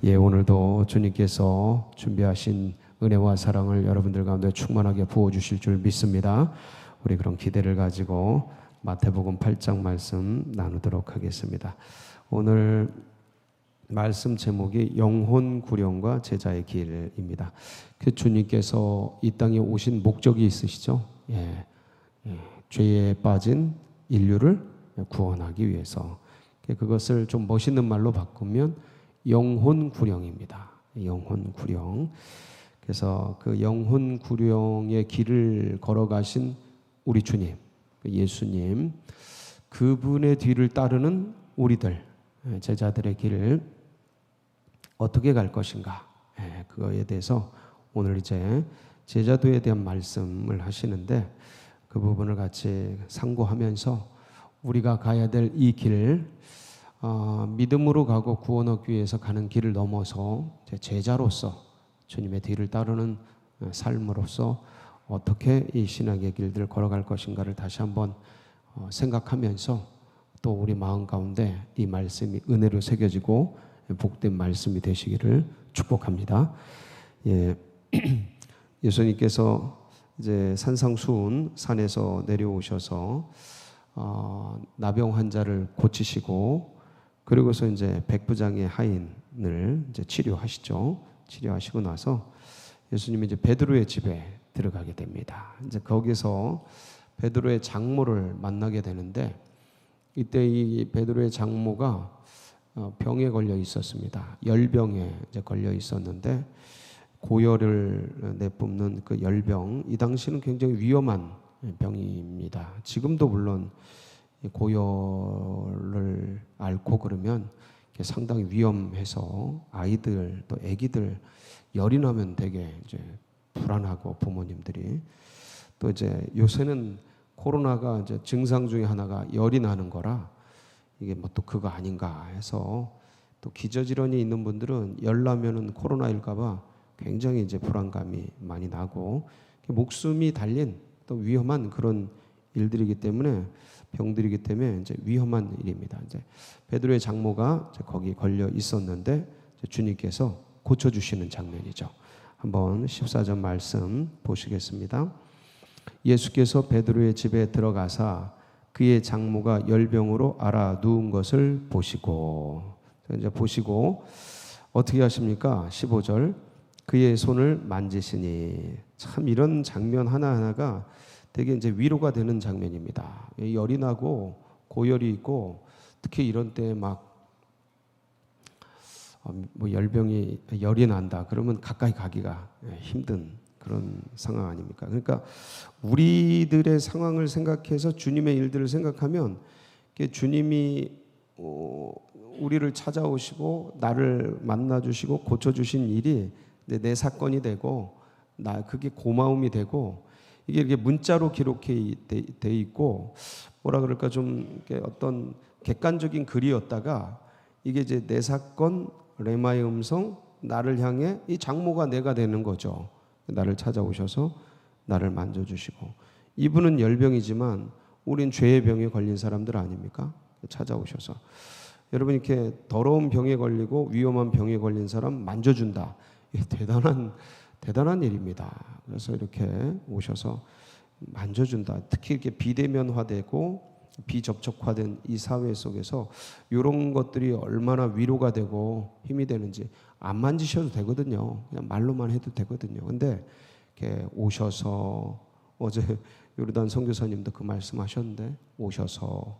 예, 오늘도 주님께서 준비하신 은혜와 사랑을 여러분들 가운데 충만하게 부어주실 줄 믿습니다. 우리 그런 기대를 가지고 마태복음 8장 말씀 나누도록 하겠습니다. 오늘 말씀 제목이 영혼 구령과 제자의 길입니다. 그 주님께서 이 땅에 오신 목적이 있으시죠? 죄에 빠진 인류를 구원하기 위해서. 그것을 좀 멋있는 말로 바꾸면 영혼 구령입니다. 영혼 구령. 그래서 그 영혼 구령의 길을 걸어가신 우리 주님, 예수님, 그분의 뒤를 따르는 우리들, 제자들의 길을 어떻게 갈 것인가, 그거에 대해서 오늘 이제 제자도에 대한 말씀을 하시는데, 그 부분을 같이 상고하면서 우리가 가야 될 이 길, 믿음으로 가고 구원 얻기 위해서 가는 길을 넘어서 제자로서 주님의 뒤를 따르는 삶으로서 어떻게 이 신학의 길들을 걸어갈 것인가를 다시 한번 생각하면서 또 우리 마음 가운데 이 말씀이 은혜로 새겨지고 복된 말씀이 되시기를 축복합니다. 예수님께서 이제 산상수훈 산에서 내려오셔서 나병 환자를 고치시고, 그리고서 이제 백부장의 하인을 이제 치료하시죠. 치료하시고 나서 예수님이 이제 베드로의 집에 들어가게 됩니다. 이제 거기서 베드로의 장모를 만나게 되는데, 이때 이 베드로의 장모가 병에 걸려 있었습니다. 열병에 이제 걸려 있었는데, 고열을 내뿜는 그 열병, 이 당시는 굉장히 위험한 병입니다. 지금도 물론 고열을 앓고 그러면 상당히 위험해서 아이들 또 아기들 열이 나면 되게 이제 불안하고, 부모님들이 또 이제 요새는 코로나가 이제 증상 중에 하나가 열이 나는 거라 이게 뭐 또 그거 아닌가 해서 또 기저질환이 있는 분들은 열 나면은 코로나일까봐 굉장히 이제 불안감이 많이 나고, 목숨이 달린 또 위험한 그런 일들이기 때문에, 병들이기 때문에 이제 위험한 일입니다. 이제 베드로의 장모가 이제 거기 걸려 있었는데 주님께서 고쳐주시는 장면이죠. 한번 14절 말씀 보시겠습니다. 예수께서 베드로의 집에 들어가사 그의 장모가 열병으로 앓아 누운 것을 보시고, 이제 보시고 어떻게 하십니까? 15절, 그의 손을 만지시니. 참 이런 장면 하나하나가 되게 이제 위로가 되는 장면입니다. 열이 나고 고열이 있고, 특히 이런 때 막 뭐 열이 난다 그러면 가까이 가기가 힘든 그런 상황 아닙니까? 그러니까 우리들의 상황을 생각해서 주님의 일들을 생각하면, 주님이 우리를 찾아오시고 나를 만나주시고 고쳐주신 일이 내 사건이 되고, 그게 고마움이 되고, 이게 이렇게 문자로 기록해 돼 있고, 뭐라 그럴까, 좀 어떤 객관적인 글이었다가 이게 이제 내 사건, 레마의 음성, 나를 향해 이 장모가 내가 되는 거죠. 나를 찾아오셔서 나를 만져주시고, 이분은 열병이지만 우린 죄의 병에 걸린 사람들 아닙니까? 찾아오셔서 여러분, 이렇게 더러운 병에 걸리고 위험한 병에 걸린 사람 만져준다. 이게 대단한 일입니다. 그래서 이렇게 오셔서 만져준다. 특히 이렇게 비대면화되고 비접촉화된 이 사회 속에서 이런 것들이 얼마나 위로가 되고 힘이 되는지, 안 만지셔도 되거든요. 그냥 말로만 해도 되거든요. 근데 이렇게 오셔서, 어제 요르단 선교사님도 그 말씀하셨는데, 오셔서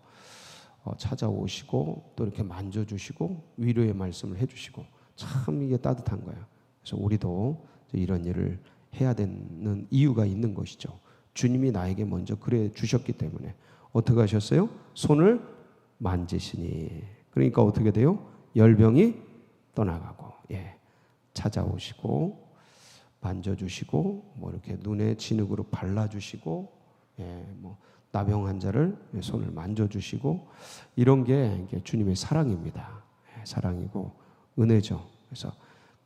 찾아오시고 또 이렇게 만져주시고 위로의 말씀을 해주시고, 참 이게 따뜻한 거예요. 그래서 우리도 이런 일을 해야 되는 이유가 있는 것이죠. 주님이 나에게 먼저 그래 주셨기 때문에. 어떻게 하셨어요? 손을 만지시니. 그러니까 어떻게 돼요? 열병이 떠나가고, 찾아오시고 만져주시고, 뭐 이렇게 눈에 진흙으로 발라주시고, 뭐 나병 환자를 손을 만져주시고, 이런 게 주님의 사랑입니다. 사랑이고 은혜죠. 그래서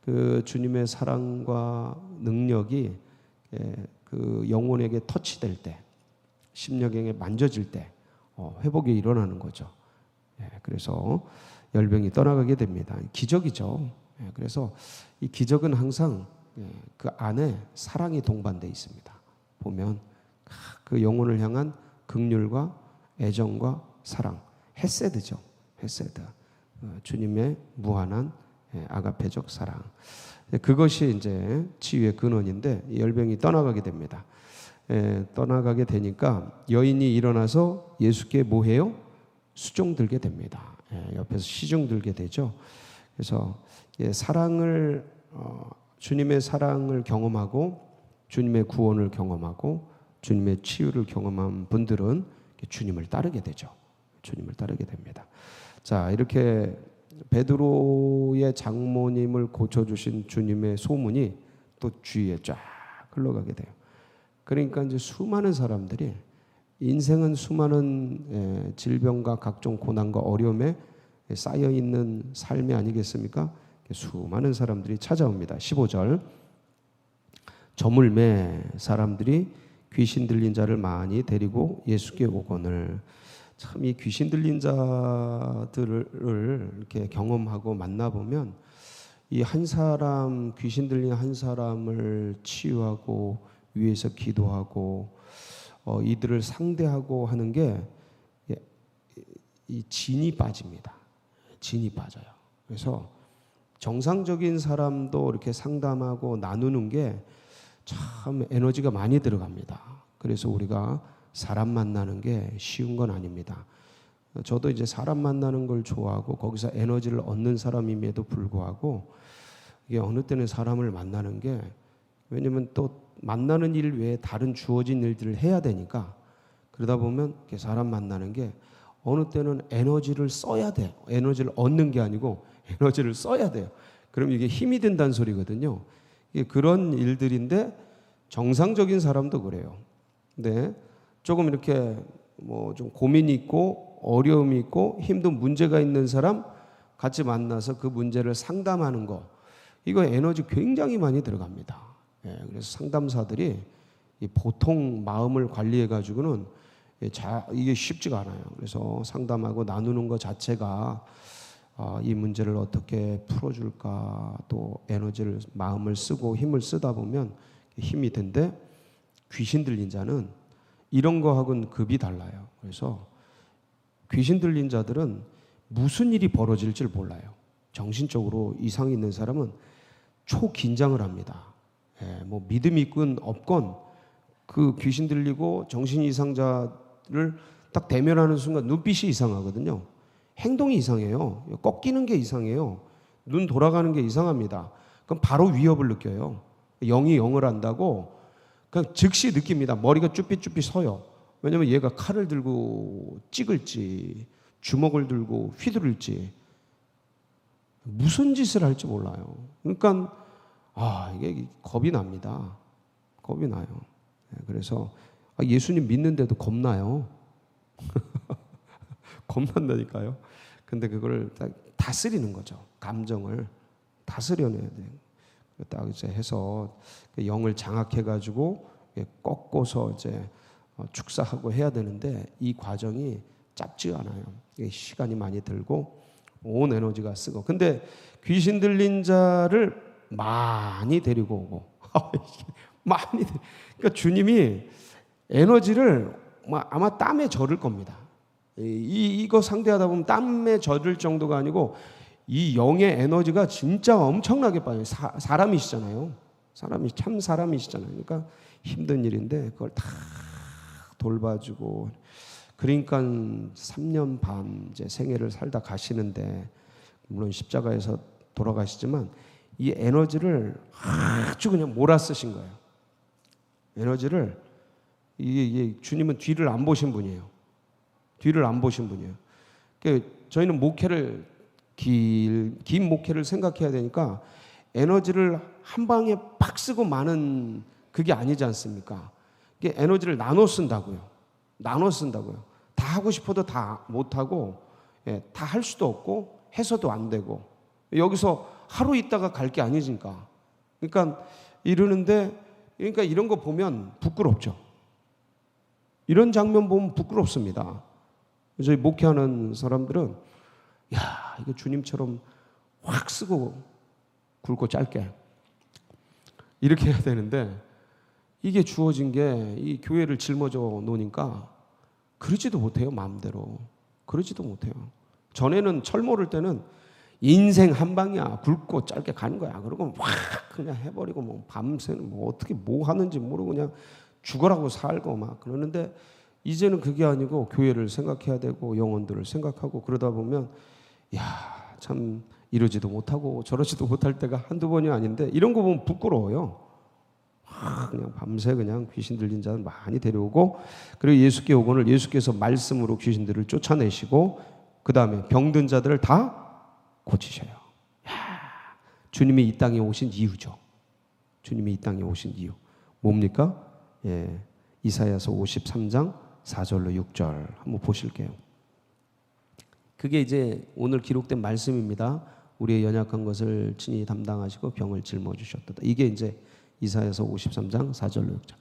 그 주님의 사랑과 능력이 그 영혼에게 터치될 때, 심령에게 만져질 때 회복이 일어나는 거죠. 그래서 열병이 떠나가게 됩니다. 기적이죠. 그래서 이 기적은 항상 그 안에 사랑이 동반되어 있습니다. 보면 그 영혼을 향한 긍휼과 애정과 사랑, 헤세드죠. 헤세드. 주님의 무한한 아가페적 사랑. 그것이 이제 치유의 근원인데 이 열병이 떠나가게 됩니다. 떠나가게 되니까 여인이 일어나서 예수께 뭐 해요? 수종 들게 됩니다. 옆에서 시중 들게 되죠. 그래서 사랑을 주님의 사랑을 경험하고 주님의 구원을 경험하고 주님의 치유를 경험한 분들은 주님을 따르게 되죠. 주님을 따르게 됩니다. 자, 이렇게 베드로의 장모님을 고쳐주신 주님의 소문이 또 주위에 쫙 흘러가게 돼요. 그러니까 이제 수많은 사람들이 인생은 수많은 질병과 각종 고난과 어려움에 쌓여 있는 삶이 아니겠습니까? 수많은 사람들이 찾아옵니다. 15절. 저물매 사람들이 귀신 들린 자를 많이 데리고 예수께 오거늘. 참 이 귀신 들린 자들을 이렇게 경험하고 만나보면 이 한 사람, 귀신 들린 한 사람을 치유하고 위해서 기도하고 이들을 상대하고 하는 게 이 진이 빠집니다. 진이 빠져요. 그래서 정상적인 사람도 이렇게 상담하고 나누는 게 참 에너지가 많이 들어갑니다. 그래서 우리가 사람 만나는 게 쉬운 건 아닙니다. 저도 이제 사람 만나는 걸 좋아하고 거기서 에너지를 얻는 사람임에도 불구하고 이게 어느 때는 사람을 만나는 게 왜냐면 또 만나는 일 외에 다른 주어진 일들을 해야 되니까 그러다 보면 사람 만나는 게 어느 때는 에너지를 써야 돼요. 에너지를 얻는 게 아니고 에너지를 써야 돼요. 그럼 이게 힘이 든다는 소리거든요. 이게 그런 일들인데 정상적인 사람도 그래요. 근데 조금 이렇게 뭐 좀 고민이 있고 어려움이 있고 힘든 문제가 있는 사람 같이 만나서 그 문제를 상담하는 거 이거 에너지 굉장히 많이 들어갑니다. 그래서 상담사들이 보통 마음을 관리해 가지고는 이게 쉽지가 않아요. 그래서 상담하고 나누는 것 자체가 이 문제를 어떻게 풀어줄까 또 에너지를 마음을 쓰고 힘을 쓰다 보면 힘이 든데 귀신 들린 자는 이런 거하고는 급이 달라요. 그래서 귀신 들린 자들은 무슨 일이 벌어질지를 몰라요. 정신적으로 이상이 있는 사람은 초긴장을 합니다. 뭐 믿음이 있건 없건 그 귀신 들리고 정신 이상자를 딱 대면하는 순간 눈빛이 이상하거든요. 행동이 이상해요. 꺾이는 게 이상해요. 눈 돌아가는 게 이상합니다. 그럼 바로 위협을 느껴요. 영이 영을 한다고 그냥 즉시 느낍니다. 머리가 쭈삣쭈삣 서요. 왜냐면 얘가 칼을 들고 찍을지 주먹을 들고 휘두를지 무슨 짓을 할지 몰라요. 그러니까 이게 겁이 납니다. 겁이 나요. 그래서 예수님 믿는데도 겁나요. 겁난다니까요. 근데 그걸 다스리는 거죠. 감정을 다스려내야 돼요. 딱 이제 해서 영을 장악해가지고 꺾고서 이제 축사하고 해야 되는데 이 과정이 짧지 않아요. 시간이 많이 들고 온 에너지가 쓰고. 근데 귀신 들린 자를 많이 데리고 오고 많이. 그러니까 주님이 에너지를 아마 땀에 절을 겁니다. 이거 상대하다 보면 땀에 젖을 정도가 아니고 이 영의 에너지가 진짜 엄청나게 빠져요. 사람이시잖아요. 참 사람이시잖아요. 그러니까 힘든 일인데 그걸 다 돌봐주고 그러니까 3년 반 이제 생애를 살다 가시는데 물론 십자가에서 돌아가시지만 이 에너지를 아주 그냥 몰아쓰신 거예요. 에너지를 이게 주님은 뒤를 안 보신 분이에요. 뒤를 안 보신 분이에요. 그러니까 저희는 목회를 긴 목회를 생각해야 되니까 에너지를 한 방에 팍 쓰고 마는 그게 아니지 않습니까? 이게 에너지를 나눠 쓴다고요. 나눠 쓴다고요. 다 하고 싶어도 다 못하고 다 할 수도 없고 해서도 안 되고 여기서 하루 있다가 갈 게 아니니까. 그러니까 이러는데 그러니까 이런 거 보면 부끄럽죠. 이런 장면 보면 부끄럽습니다. 저희 목회하는 사람들은 야 이거 주님처럼 확 쓰고 굵고 짧게 이렇게 해야 되는데 이게 주어진 게 이 교회를 짊어져 놓으니까 그러지도 못해요. 마음대로 그러지도 못해요. 전에는 철 모를 때는 인생 한 방이야. 굵고 짧게 가는 거야. 그러고 확 그냥 해버리고 뭐 밤새는 뭐 어떻게 뭐 하는지 모르고 그냥 죽어라고 살고 막 그러는데 이제는 그게 아니고 교회를 생각해야 되고 영혼들을 생각하고 그러다 보면 야, 참 이러지도 못하고 저러지도 못할 때가 한두 번이 아닌데 이런 거 보면 부끄러워요. 그냥 밤새 그냥 귀신 들린 자는 많이 데려오고 그리고 예수께 오거늘 예수께서 말씀으로 귀신들을 쫓아내시고 그 다음에 병든 자들을 다 고치셔요. 주님이 이 땅에 오신 이유죠. 주님이 이 땅에 오신 이유 뭡니까? 예, 이사야서 53장 4절로 6절 한번 보실게요. 그게 이제 오늘 기록된 말씀입니다. 우리의 연약한 것을 친히 담당하시고 병을 짊어지셨도다. 이게 이제 이사야서 53장 4절로 6절.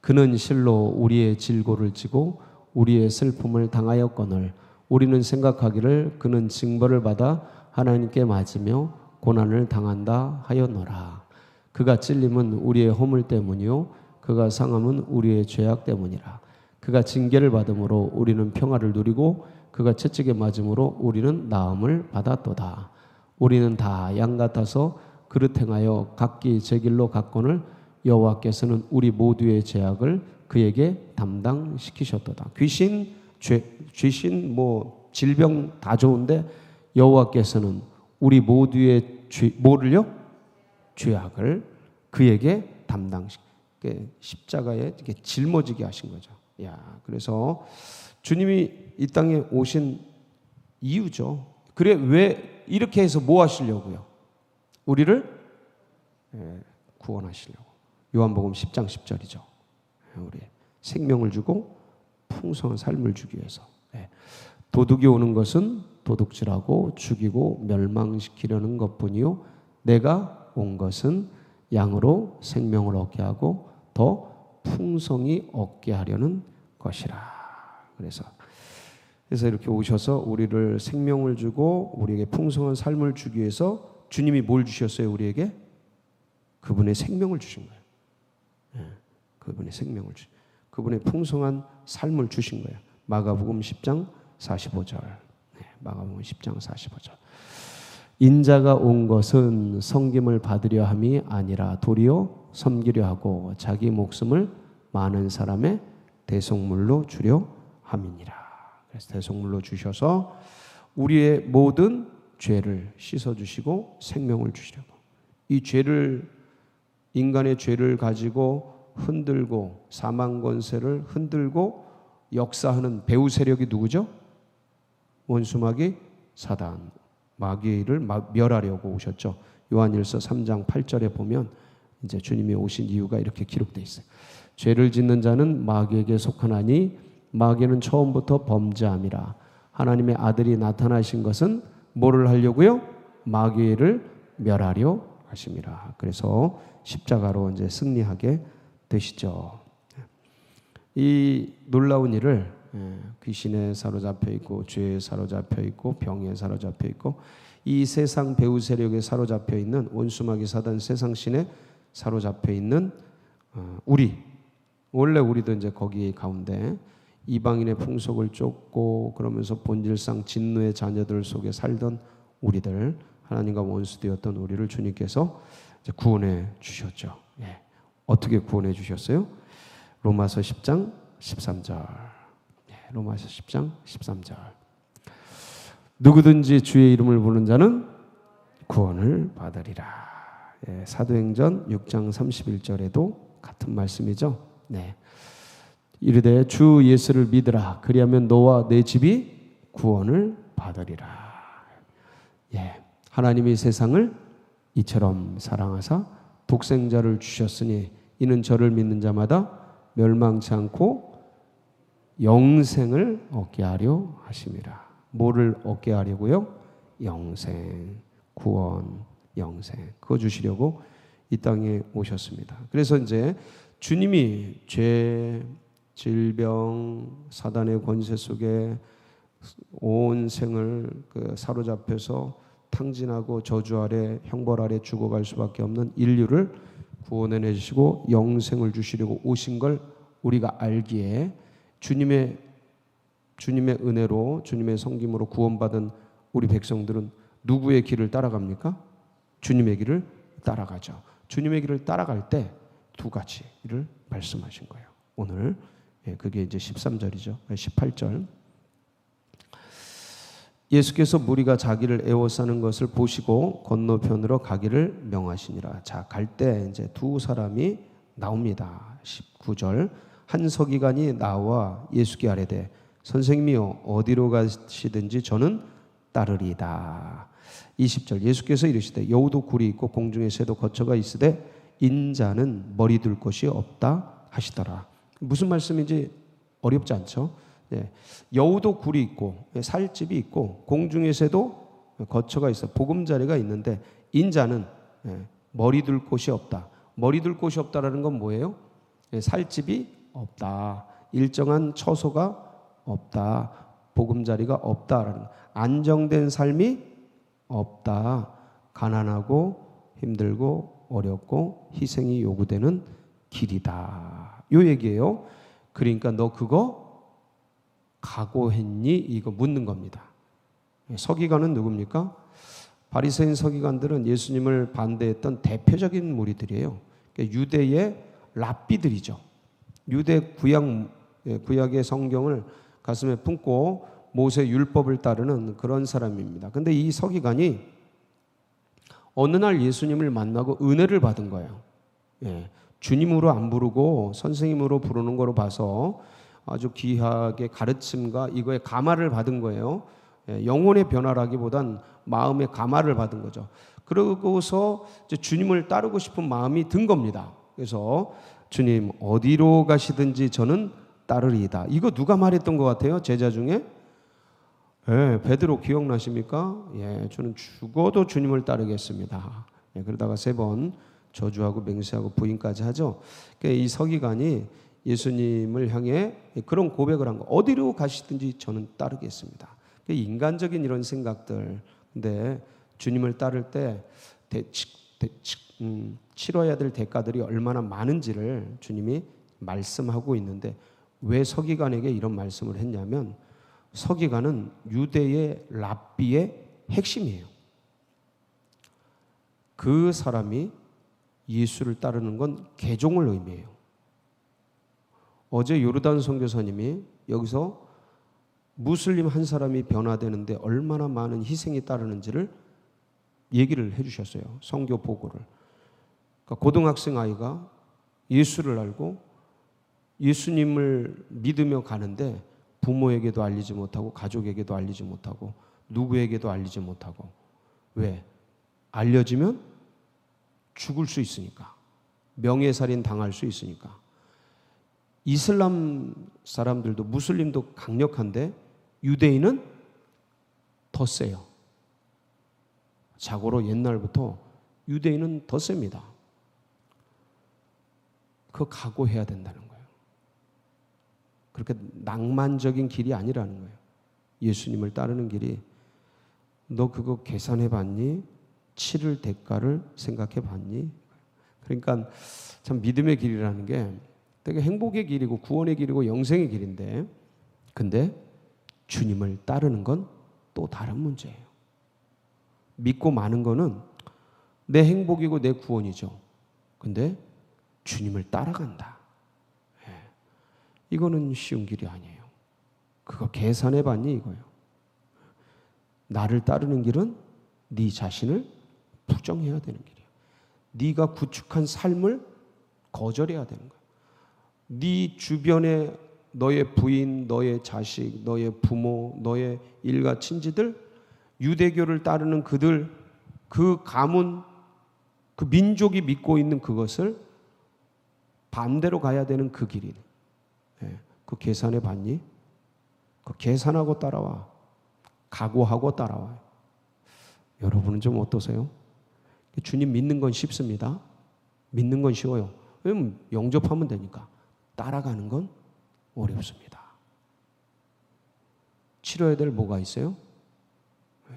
그는 실로 우리의 질고를 지고 우리의 슬픔을 당하였거늘 우리는 생각하기를 그는 징벌을 받아 하나님께 맞으며 고난을 당한다 하였노라. 그가 찔림은 우리의 허물 때문이요 그가 상함은 우리의 죄악 때문이라. 그가 징계를 받음으로 우리는 평화를 누리고 그가 채찍에 맞음으로 우리는 나음을 받았도다. 우리는 다 양 같아서 그릇 행하여 각기 제 길로 갔거늘 여호와께서는 우리 모두의 죄악을 그에게 담당시키셨도다. 귀신, 죄신, 뭐 질병 다 좋은데 여호와께서는 우리 모두의 뭐를요? 죄악을 그에게 십자가에 이렇게 짊어지게 하신 거죠. 야, 그래서 주님이 이 땅에 오신 이유죠. 그래 왜 이렇게 해서 뭐 하시려고요? 우리를 구원하시려고. 요한복음 10장 10절이죠. 우리 생명을 주고 풍성한 삶을 주기 위해서. 도둑이 오는 것은 도둑질하고 죽이고 멸망시키려는 것뿐이요 내가 온 것은 양으로 생명을 얻게 하고 더 풍성히 얻게 하려는 것이라. 그래서 이렇게 오셔서 우리를 생명을 주고 우리에게 풍성한 삶을 주기 위해서 주님이 뭘 주셨어요? 우리에게 그분의 생명을 주신 거예요. 그분의 생명을 그분의 풍성한 삶을 주신 거예요. 마가복음 10장 45절. 마가복음 10장 45절. 인자가 온 것은 섬김을 받으려 함이 아니라 도리어 섬기려 하고 자기 목숨을 많은 사람의 대속물로 주려 함이니라. 그래서 대속물로 주셔서 우리의 모든 죄를 씻어주시고 생명을 주시려고. 이 죄를 인간의 죄를 가지고 흔들고 사망 권세를 흔들고 역사하는 배후 세력이 누구죠? 원수마귀 사단, 마귀를 멸하려고 오셨죠. 요한일서 3장 8절에 보면 이제 주님이 오신 이유가 이렇게 기록되어 있어요. 죄를 짓는 자는 마귀에게 속하나니 마귀는 처음부터 범죄함이라. 하나님의 아들이 나타나신 것은 뭐를 하려고요? 마귀를 멸하려 하심이라. 그래서 십자가로 이제 승리하게 되시죠. 이 놀라운 일을 귀신에 사로잡혀 있고 죄에 사로잡혀 있고 병에 사로잡혀 있고 이 세상 배후 세력에 사로잡혀 있는 원수마귀 사단 세상 신에 사로잡혀 있는 원래 우리도 이제 거기 가운데 이방인의 풍속을 쫓고 그러면서 본질상 진노의 자녀들 속에 살던 우리들, 하나님과 원수되었던 우리를 주님께서 이제 구원해 주셨죠. 어떻게 구원해 주셨어요? 로마서 10장 13절. 로마서 10장 13절. 누구든지 주의 이름을 부르는 자는 구원을 받으리라. 사도행전 6장 31절에도 같은 말씀이죠. 이르되 주 예수를 믿으라. 그리하면 너와 내 집이 구원을 받으리라. 하나님이 세상을 이처럼 사랑하사 독생자를 주셨으니 이는 저를 믿는 자마다 멸망치 않고 영생을 얻게 하려 하심이라. 뭐를 얻게 하려고요? 영생, 구원, 영생. 그거 주시려고 이 땅에 오셨습니다. 그래서 이제 주님이 죄, 질병, 사단의 권세 속에 온 생을 사로잡혀서 탕진하고 저주 아래 형벌 아래 죽어갈 수밖에 없는 인류를 구원해 내시고 영생을 주시려고 오신 걸 우리가 알기에 주님의 은혜로 주님의 섬김으로 구원받은 우리 백성들은 누구의 길을 따라갑니까? 주님의 길을 따라가죠. 주님의 길을 따라갈 때 두 가지를 말씀하신 거예요. 오늘 그게 이제 13절이죠. 18절. 예수께서 무리가 자기를 애워싸는 것을 보시고 건너편으로 가기를 명하시니라. 자, 갈 때 이제 두 사람이 나옵니다. 19절. 한 서기관이 나와 예수께 아뢰되 선생님이여 어디로 가시든지 저는 따르리이다. 20절. 예수께서 이르시되 여우도 굴이 있고 공중에 새도 거처가 있으되 인자는 머리 둘 곳이 없다 하시더라. 무슨 말씀인지 어렵지 않죠? 여우도 굴이 있고 살집이 있고 공중에 새도 거처가 있어 보금자리가 있는데 인자는 머리 둘 곳이 없다. 머리 둘 곳이 없다라는 건 뭐예요? 살집이 없다. 일정한 처소가 없다. 보금자리가 없다라는 안정된 삶이 없다. 가난하고 힘들고 어렵고 희생이 요구되는 길이다. 요 얘기예요. 그러니까 너 그거 각오했니? 이거 묻는 겁니다. 서기관은 누굽니까? 바리새인 서기관들은 예수님을 반대했던 대표적인 무리들이에요. 그러니까 유대의 랍비들이죠. 유대 구약의 성경을 가슴에 품고 모세 율법을 따르는 그런 사람입니다. 근데 이 서기관이 어느 날 예수님을 만나고 은혜를 받은 거예요. 주님으로 안 부르고 선생님으로 부르는 거로 봐서 아주 귀하게 가르침과 이거에 감화를 받은 거예요. 영혼의 변화라기보단 마음의 감화를 받은 거죠. 그러고서 이제 주님을 따르고 싶은 마음이 든 겁니다. 그래서 주님 어디로 가시든지 저는 따르리이다. 이거 누가 말했던 것 같아요? 제자 중에? 베드로 기억나십니까? 저는 죽어도 주님을 따르겠습니다. 그러다가 3번 저주하고 맹세하고 부인까지 하죠. 그러니까 이 서기관이 예수님을 향해 그런 고백을 한 거. 어디로 가시든지 저는 따르겠습니다. 인간적인 이런 생각들. 근데 주님을 따를 때 치러야 될 대가들이 얼마나 많은지를 주님이 말씀하고 있는데 왜 서기관에게 이런 말씀을 했냐면 서기관은 유대의 랍비의 핵심이에요. 그 사람이 예수를 따르는 건 개종을 의미해요. 어제 요르단 선교사님이 여기서 무슬림 한 사람이 변화되는데 얼마나 많은 희생이 따르는지를 얘기를 해주셨어요. 선교 보고를. 그러니까 고등학생 아이가 예수를 알고 예수님을 믿으며 가는데 부모에게도 알리지 못하고 가족에게도 알리지 못하고 누구에게도 알리지 못하고 왜? 알려지면 죽을 수 있으니까. 명예살인 당할 수 있으니까. 이슬람 사람들도 무슬림도 강력한데 유대인은 더 세요. 자고로 옛날부터 유대인은 더 셉니다. 그거 각오해야 된다는 거예요. 그렇게 낭만적인 길이 아니라는 거예요. 예수님을 따르는 길이 너 그거 계산해 봤니? 치를 대가를 생각해 봤니? 그러니까 참 믿음의 길이라는 게 되게 행복의 길이고 구원의 길이고 영생의 길인데 근데 주님을 따르는 건 또 다른 문제예요. 믿고 마는 거는 내 행복이고 내 구원이죠. 근데 주님을 따라간다. 이거는 쉬운 길이 아니에요. 그거 계산해 봤니 이거예요. 나를 따르는 길은 네 자신을 부정해야 되는 길이에요. 네가 구축한 삶을 거절해야 되는 거예요. 네 주변에 너의 부인, 너의 자식, 너의 부모, 너의 일가 친지들, 유대교를 따르는 그들, 그 가문, 그 민족이 믿고 있는 그것을 반대로 가야 되는 그 길이. 그 계산해 봤니? 그 계산하고 따라와. 각오하고 따라와요. 여러분은 좀 어떠세요? 주님 믿는 건 쉽습니다. 믿는 건 쉬워요. 왜냐면 영접하면 되니까. 따라가는 건 어렵습니다. 치러야 될 뭐가 있어요?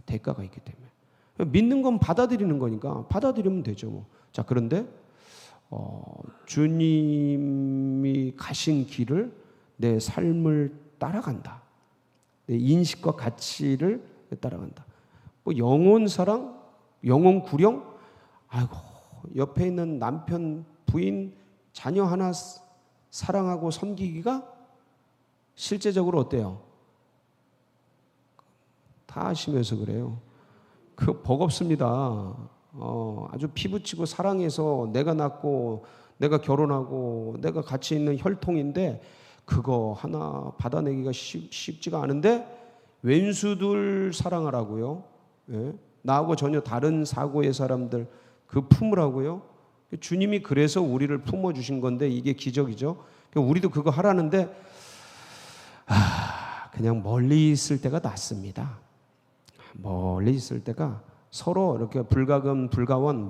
대가가 있기 때문에. 믿는 건 받아들이는 거니까 받아들이면 되죠. 뭐. 자, 그런데 주님이 가신 길을 내 삶을 따라간다. 내 인식과 가치를 따라간다. 뭐 영혼 사랑, 영혼 구령, 아이고 옆에 있는 남편, 부인, 자녀 하나 사랑하고 섬기기가 실제적으로 어때요? 다 아시면서 그래요. 그 버겁습니다. 아주 피부치고 사랑해서 내가 낳고 내가 결혼하고 내가 같이 있는 혈통인데 그거 하나 받아내기가 쉽지가 않은데 왼수들 사랑하라고요. 예? 나하고 전혀 다른 사고의 사람들 그 품으라고요. 주님이 그래서 우리를 품어주신 건데 이게 기적이죠. 우리도 그거 하라는데 그냥 멀리 있을 때가 낫습니다. 멀리 있을 때가 서로 이렇게 불가금 불가원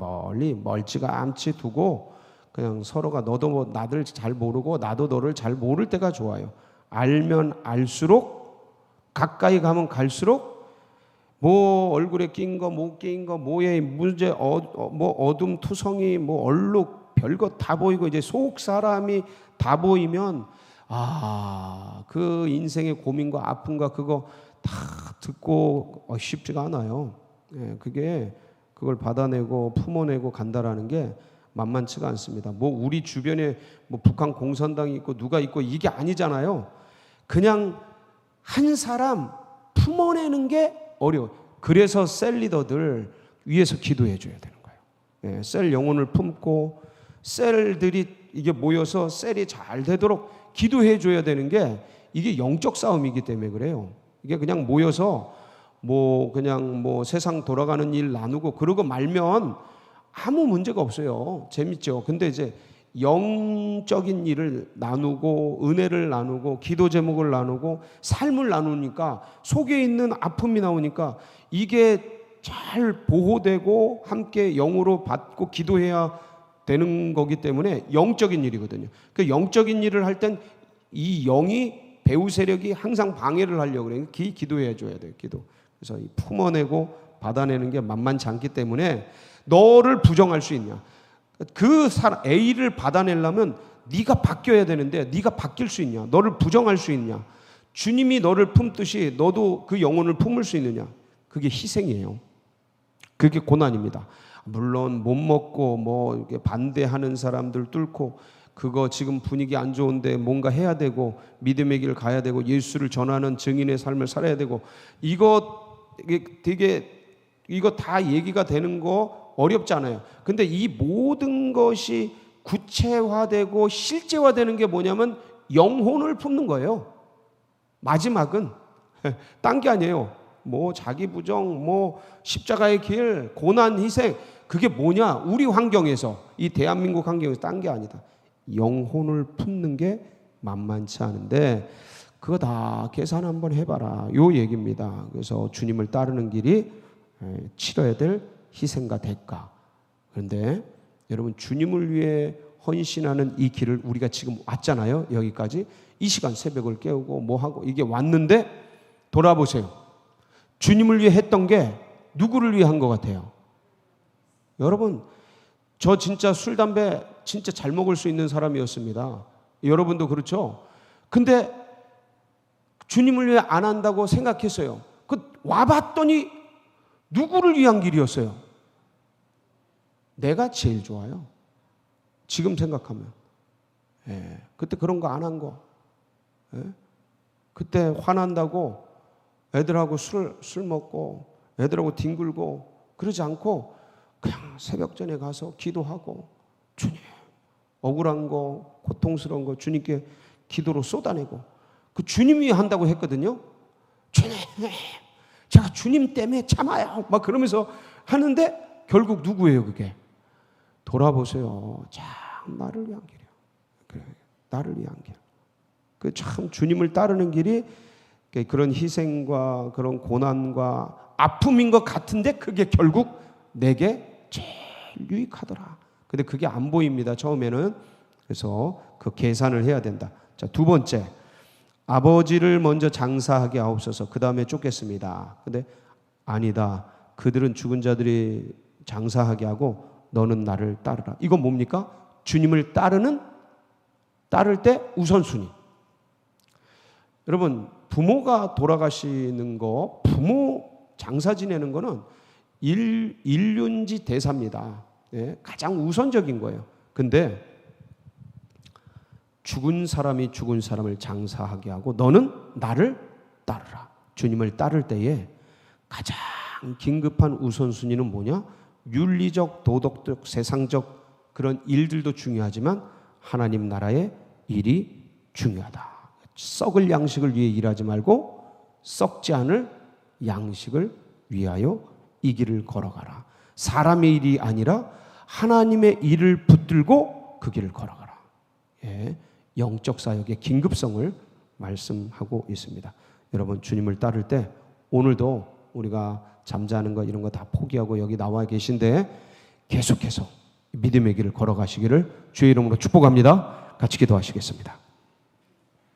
멀지가 않지 두고 그냥 서로가 너도 나를 잘 모르고 나도 너를 잘 모를 때가 좋아요. 알면 알수록 가까이 가면 갈수록 뭐 얼굴에 낀 거 못 낀 거 뭐에 문제 뭐 어둠 투성이 뭐 얼룩 별것 다 보이고 이제 속 사람이 다 보이면 그 인생의 고민과 아픔과 그거 다 듣고 쉽지가 않아요. 예, 그걸 받아내고 품어내고 간다라는 게 만만치가 않습니다. 뭐 우리 주변에 뭐 북한 공산당이 있고 누가 있고 이게 아니잖아요. 그냥 한 사람 품어내는 게 어려워. 그래서 셀 리더들 위에서 기도해 줘야 되는 거예요. 예, 셀 영혼을 품고 셀들이 이게 모여서 셀이 잘 되도록 기도해 줘야 되는 게 이게 영적 싸움이기 때문에 그래요. 이게 그냥 모여서 그냥 세상 돌아가는 일 나누고 그러고 말면 아무 문제가 없어요. 재밌죠. 근데 이제 영적인 일을 나누고 은혜를 나누고 기도 제목을 나누고 삶을 나누니까 속에 있는 아픔이 나오니까 이게 잘 보호되고 함께 영으로 받고 기도해야 되는 거기 때문에 영적인 일이거든요. 그 영적인 일을 할 땐 이 영이 배후 세력이 항상 방해를 하려고 그래요. 기도해 줘야 돼요. 기도. 그래서 이 품어내고 받아내는 게 만만치 않기 때문에 너를 부정할 수 있냐? 그 사람 A를 받아내려면 네가 바뀌어야 되는데 네가 바뀔 수 있냐? 너를 부정할 수 있냐? 주님이 너를 품듯이 너도 그 영혼을 품을 수 있느냐? 그게 희생이에요. 그게 고난입니다. 물론 못 먹고 이렇게 반대하는 사람들 뚫고 그거 지금 분위기 안 좋은데 뭔가 해야 되고 믿음의 길을 가야 되고 예수를 전하는 증인의 삶을 살아야 되고 이거 다 얘기가 되는 거 어렵잖아요. 근데 이 모든 것이 구체화되고 실제화되는 게 뭐냐면 영혼을 품는 거예요. 마지막은 딴 게 아니에요. 자기 부정, 십자가의 길, 고난, 희생 그게 뭐냐? 우리 환경에서 이 대한민국 환경에서 딴 게 아니다. 영혼을 품는 게 만만치 않은데 그거 다 계산 한번 해봐라 요 얘기입니다. 그래서 주님을 따르는 길이 치러야 될 희생과 대가. 그런데 여러분 주님을 위해 헌신하는 이 길을 우리가 지금 왔잖아요. 여기까지 이 시간 새벽을 깨우고 하고 이게 왔는데 돌아보세요. 주님을 위해 했던 게 누구를 위해 한 것 같아요? 여러분 저 진짜 술 담배 진짜 잘 먹을 수 있는 사람이었습니다. 여러분도 그렇죠? 근데 주님을 위해 안 한다고 생각했어요. 와봤더니 누구를 위한 길이었어요? 내가 제일 좋아요. 지금 생각하면. 그때 그런 거 안 한 거. 그때 화난다고 애들하고 술 먹고 애들하고 뒹굴고 그러지 않고 그냥 새벽 전에 가서 기도하고 주님 억울한 거 고통스러운 거 주님께 기도로 쏟아내고 그 주님이 한다고 했거든요. 주님 제가 주님 때문에 참아요 그러면서 하는데 결국 누구예요 그게? 돌아보세요. 참 나를 위한 길이에요. 그래, 나를 위한 길. 그 참 주님을 따르는 길이 그런 희생과 그런 고난과 아픔인 것 같은데 그게 결국 내게 제일 유익하더라. 근데 그게 안 보입니다. 처음에는. 그래서 그 계산을 해야 된다. 자, 두 번째. 아버지를 먼저 장사하게 하옵소서. 그 다음에 쫓겠습니다. 근데 아니다. 그들은 죽은 자들이 장사하게 하고 너는 나를 따르라. 이건 뭡니까? 주님을 따를 때 우선순위. 여러분, 부모가 돌아가시는 거, 부모 장사 지내는 거는 인륜지 대사입니다. 예, 가장 우선적인 거예요. 근데 죽은 사람이 죽은 사람을 장사하게 하고 너는 나를 따르라. 주님을 따를 때에 가장 긴급한 우선순위는 뭐냐? 윤리적, 도덕적, 세상적 그런 일들도 중요하지만 하나님 나라의 일이 중요하다. 썩을 양식을 위해 일하지 말고 썩지 않을 양식을 위하여 이 길을 걸어가라. 사람의 일이 아니라 하나님의 일을 붙들고 그 길을 걸어가라. 예, 영적 사역의 긴급성을 말씀하고 있습니다. 여러분, 주님을 따를 때 오늘도 우리가 잠자는 거 이런 거 다 포기하고 여기 나와 계신데 계속해서 믿음의 길을 걸어가시기를 주의 이름으로 축복합니다. 같이 기도하시겠습니다.